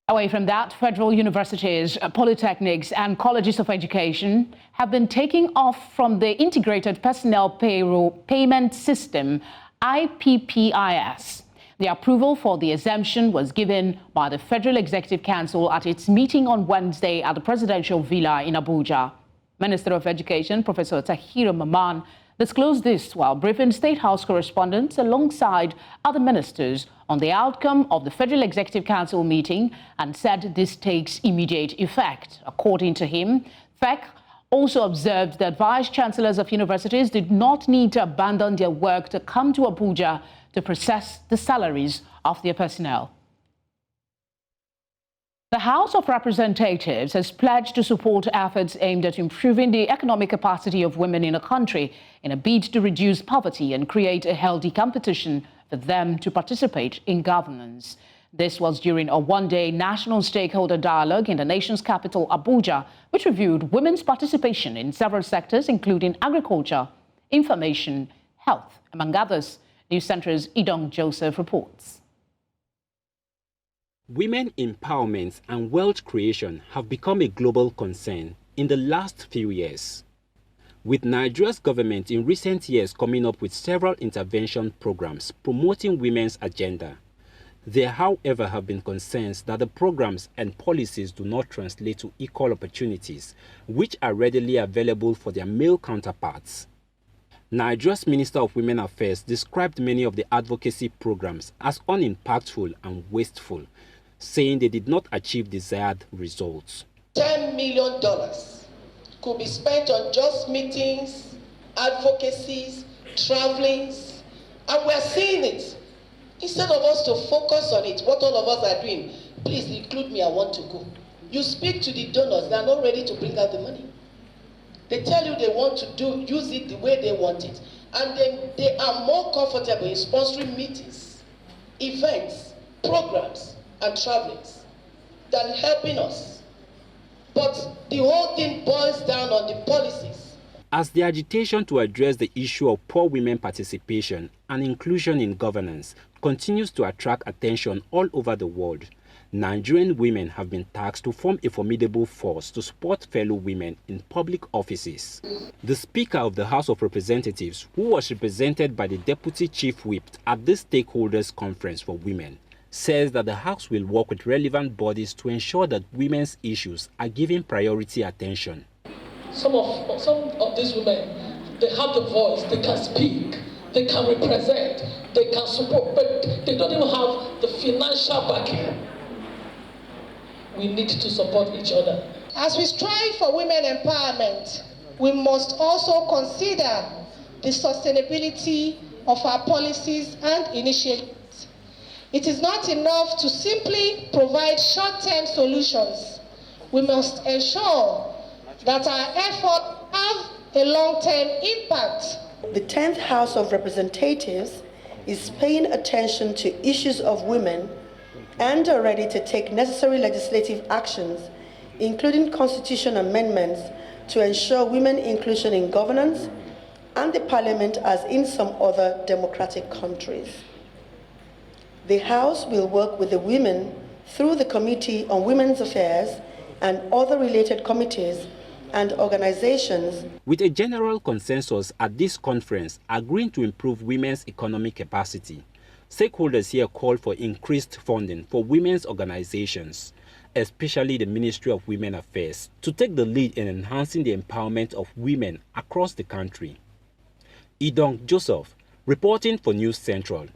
Away from that, federal universities, polytechnics and colleges of education have been taking off from the Integrated Personnel Payroll Payment System, IPPIS. The approval for the exemption was given by the Federal Executive Council at its meeting on Wednesday at the Presidential Villa in Abuja. Minister of Education, Professor Tahir Maman, disclosed this while briefing State House correspondents alongside other ministers on the outcome of the Federal Executive Council meeting and said this takes immediate effect. According to him, FEC also observed that vice-chancellors of universities did not need to abandon their work to come to Abuja to process the salaries of their personnel. The House of Representatives has pledged to support efforts aimed at improving the economic capacity of women in the country in a bid to reduce poverty and create a healthy competition for them to participate in governance. This was during a one-day national stakeholder dialogue in the nation's capital, Abuja, which reviewed women's participation in several sectors, including agriculture, information, health, among others. News Centre's Idong Joseph reports. Women empowerment and wealth creation have become a global concern in the last few years. With Nigeria's government in recent years coming up with several intervention programs promoting women's agenda, there, however, have been concerns that the programs and policies do not translate to equal opportunities, which are readily available for their male counterparts. Nigeria's Minister of Women Affairs described many of the advocacy programs as unimpactful and wasteful, saying they did not achieve desired results. $10 million could be spent on just meetings, advocacies, travelings, and we're seeing it. Instead of us to focus on it, what all of us are doing, please include me, I want to go. You speak to the donors, they're not ready to bring out the money. They tell you they want to use it the way they want it. And then they are more comfortable in sponsoring meetings, events, programs, and travelings than helping us. But the whole thing boils down on the policies. As the agitation to address the issue of poor women participation and inclusion in governance continues to attract attention all over the world, Nigerian women have been tasked to form a formidable force to support fellow women in public offices. The Speaker of the House of Representatives, who was represented by the Deputy Chief Whip at this Stakeholders Conference for Women, says that the House will work with relevant bodies to ensure that women's issues are given priority attention. Some of these women, they have the voice, they can speak, they can represent, they can support, but they don't even have the financial backing. We need to support each other. As we strive for women empowerment, we must also consider the sustainability of our policies and initiatives. It is not enough to simply provide short-term solutions. We must ensure that our efforts have a long-term impact. The 10th House of Representatives is paying attention to issues of women and are ready to take necessary legislative actions, including constitution amendments, to ensure women inclusion in governance and the parliament as in some other democratic countries. The House will work with the women through the Committee on Women's Affairs and other related committees and organizations. With a general consensus at this conference agreeing to improve women's economic capacity, stakeholders here call for increased funding for women's organizations, especially the Ministry of Women Affairs, to take the lead in enhancing the empowerment of women across the country. Idong Joseph, reporting for News Central.